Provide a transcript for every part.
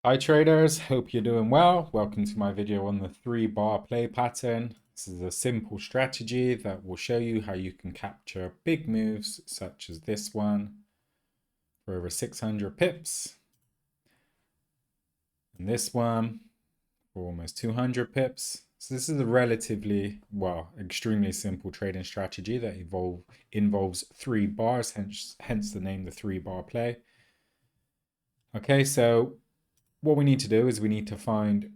Hi traders, hope you're doing well. Welcome to my video on the 3-bar play pattern. This is a simple strategy that will show you how you can capture big moves such as this one for over 600 pips, and this one for almost 200 pips. So this is a relatively, extremely simple trading strategy that involves 3 bars, hence the name the 3-bar play. Okay, so what we need to do is we need to find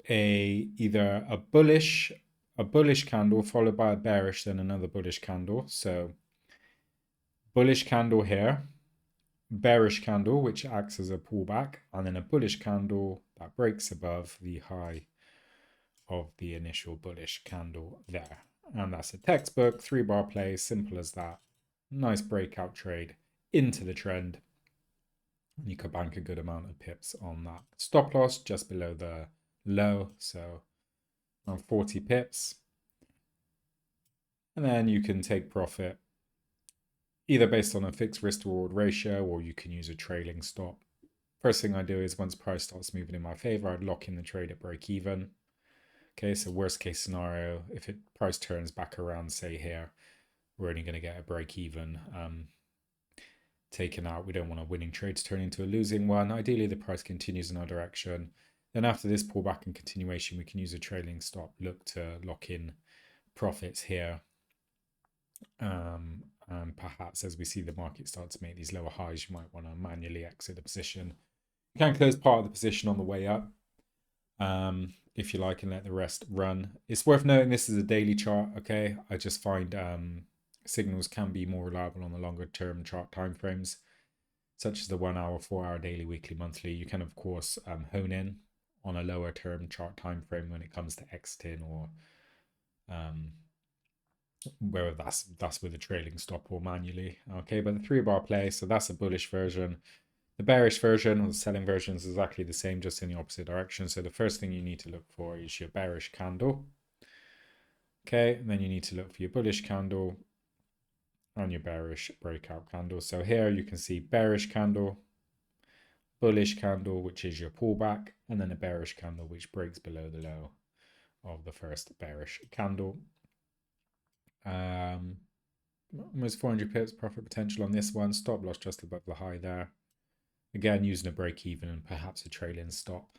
either a bullish candle followed by a bearish, then another bullish candle. So bullish candle here, bearish candle which acts as a pullback, and then a bullish candle that breaks above the high of the initial bullish candle there. And that's a textbook 3-bar play, simple as that. Nice breakout trade into the trend. You could bank a good amount of pips on that. Stop loss just below the low, so around 40 pips. And then you can take profit either based on a fixed risk reward ratio, or you can use a trailing stop. First thing I do is once price starts moving in my favor, I'd lock in the trade at break even. Okay, so worst case scenario, if price turns back around, say here, we're only going to get a break even taken out. We don't want a winning trade to turn into a losing one. Ideally, the price continues in our direction. Then after this pullback and continuation, we can use a trailing stop, look to lock in profits here. And perhaps as we see the market start to make these lower highs, you might want to manually exit the position. You can close part of the position on the way up, if you like, and let the rest run. It's worth noting this is a daily chart, okay? I just find signals can be more reliable on the longer term chart timeframes, such as the 1 hour, 4 hour, daily, weekly, monthly. You can, of course, hone in on a lower term chart timeframe when it comes to exiting, or whether that's with a trailing stop or manually. Okay, but the 3-bar play, so that's a bullish version. The bearish version or the selling version is exactly the same, just in the opposite direction. So the first thing you need to look for is your bearish candle. Okay, and then you need to look for your bullish candle and your bearish breakout candle. So here you can see bearish candle, bullish candle, which is your pullback, and then a bearish candle which breaks below the low of the first bearish candle. Almost 400 pips profit potential on this one. Stop loss just above the high there. Again, using a break even and perhaps a trailing stop.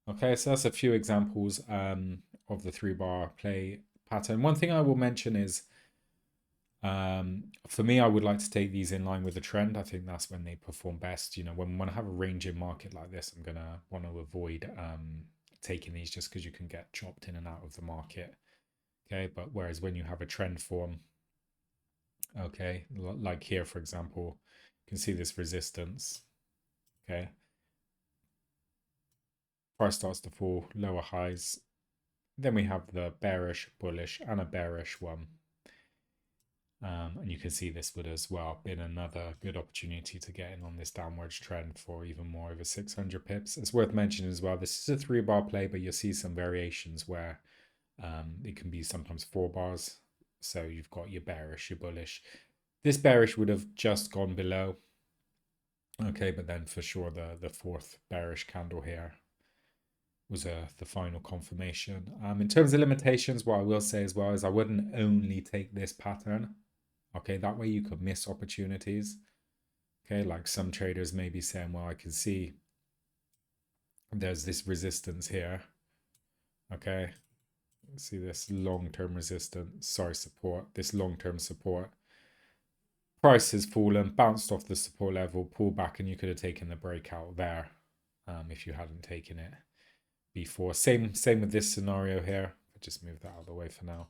Okay, so that's a few examples of the 3-bar play pattern. One thing I will mention is, for me, I would like to take these in line with the trend. I think that's when they perform best. You know, when I have a range in market like this, I'm gonna want to avoid taking these just because you can get chopped in and out of the market. Okay, but whereas when you have a trend form, okay, like here, for example, you can see this resistance. Okay, price starts to fall, lower highs. Then we have the bearish, bullish, and a bearish one. And you can see this would as well been another good opportunity to get in on this downwards trend for even more, over 600 pips. It's worth mentioning as well, this is a 3-bar play, but you'll see some variations where it can be sometimes 4 bars. So you've got your bearish, your bullish. This bearish would have just gone below. Okay, but then for sure the fourth bearish candle here was the final confirmation. In terms of limitations, what I will say as well is I wouldn't only take this pattern. Okay, that way you could miss opportunities. Okay, like some traders may be saying, well, I can see there's this resistance here. Okay, see this long-term resistance, sorry, support, this long-term support. Price has fallen, bounced off the support level, pulled back, and you could have taken the breakout there if you hadn't taken it before. Same with this scenario here. I'll just move that out of the way for now.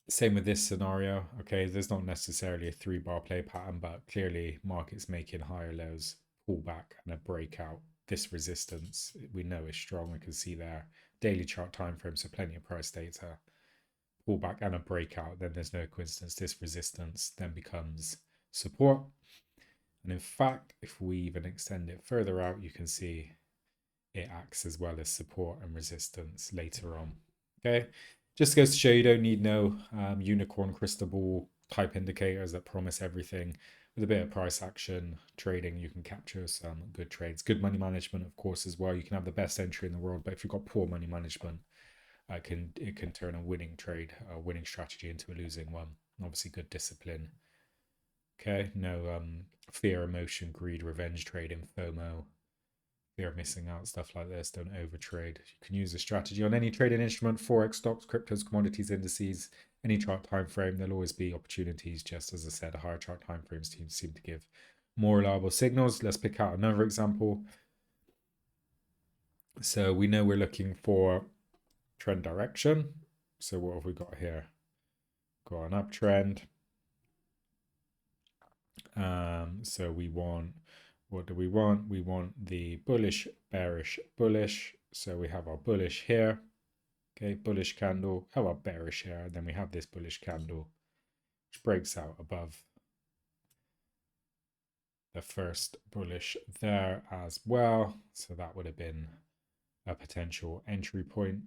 Same with this scenario. Okay, there's not necessarily a 3-bar play pattern, but clearly markets making higher lows, pullback, and a breakout. This resistance we know is strong. We can see there daily chart time frame, so plenty of price data. Pullback and a breakout. Then there's no coincidence. This resistance then becomes support. And in fact, if we even extend it further out, you can see it acts as well as support and resistance later on. Okay, just goes to show you don't need no unicorn crystal ball type indicators that promise everything. with a bit of price action trading, you can capture some good trades. Good money management, of course, as well. You can have the best entry in the world, but if you've got poor money management, it can turn a winning trade, a winning strategy into a losing one. Obviously, good discipline. Okay, no fear, emotion, greed, revenge trading, FOMO, fear of missing out, stuff like this. Don't overtrade. You can use a strategy on any trading instrument, Forex, stocks, cryptos, commodities, indices, any chart time frame. There'll always be opportunities. Just as I said, higher chart time frames seem to give more reliable signals. Let's pick out another example. So we know we're looking for trend direction. So what have we got here? Got an uptrend. So we want, what do we want? We want the bullish, bearish, bullish. So we have our bullish here. Okay, bullish candle. How about bearish here? And then we have this bullish candle, which breaks out above the first bullish there as well. So that would have been a potential entry point.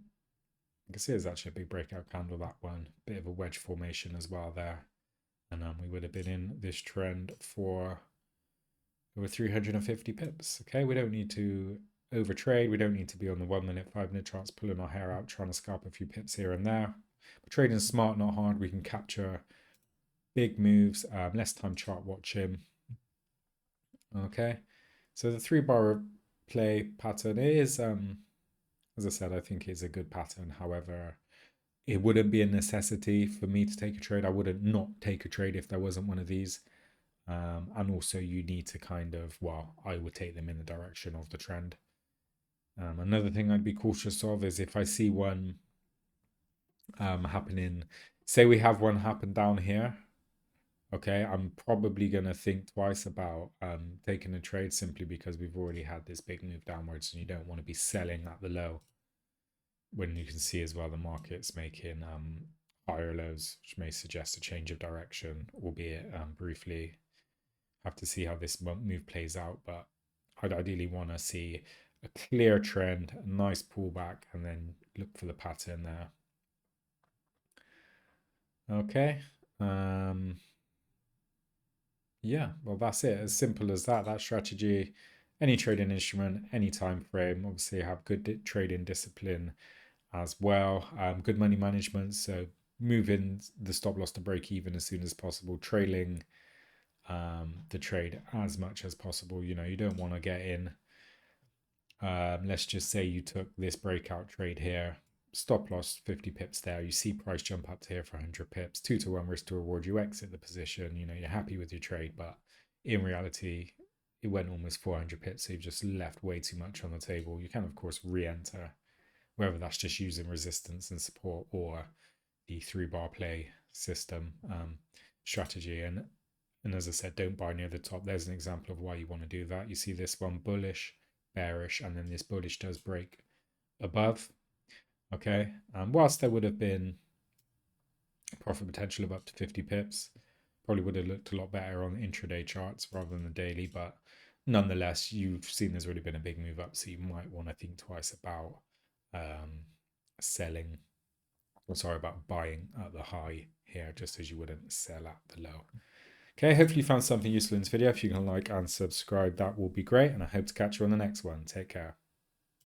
You can see there's actually a big breakout candle, that one. Bit of a wedge formation as well there. And we would have been in this trend for over 350 pips. Okay, we don't need to overtrade. We don't need to be on the 1 minute, 5 minute charts, pulling our hair out, trying to scalp a few pips here and there. But trading smart, not hard. We can capture big moves, less time chart watching. Okay, so the 3-bar play pattern is, as I said, I think is a good pattern. However, it wouldn't be a necessity for me to take a trade. I wouldn't not take a trade if there wasn't one of these. And also you need to kind of, well, I would take them in the direction of the trend. Another thing I'd be cautious of is if I see one happening, say we have one happen down here, okay, I'm probably going to think twice about taking a trade simply because we've already had this big move downwards and you don't want to be selling at the low when you can see as well the market's making higher lows, which may suggest a change of direction, albeit briefly. Have to see how this move plays out, but I'd ideally want to see a clear trend, a nice pullback, and then look for the pattern there. Okay. Yeah, well, that's it. As simple as that. That strategy, any trading instrument, any time frame. Obviously, have good trading discipline as well. Good money management. So moving the stop loss to break even as soon as possible. Trailing the trade as much as possible. You know, you don't want to get in. Let's just say you took this breakout trade here, stop loss 50 pips there. You see price jump up to here for 100 pips, 2-to-1 risk to reward. You exit the position. You know, you're happy with your trade, but in reality, it went almost 400 pips. So you've just left way too much on the table. You can, of course, re-enter, whether that's just using resistance and support or the 3-bar play system strategy. And as I said, don't buy near the top. There's an example of why you want to do that. You see this one bullish, bearish, and then this bullish does break above. Okay, whilst there would have been profit potential of up to 50 pips, probably would have looked a lot better on the intraday charts rather than the daily, but nonetheless, you've seen there's already been a big move up, so you might want to think twice about selling, or sorry, about buying at the high here, just as you wouldn't sell at the low. Okay, hopefully you found something useful in this video. If you can like and subscribe, that will be great. And I hope to catch you on the next one. Take care.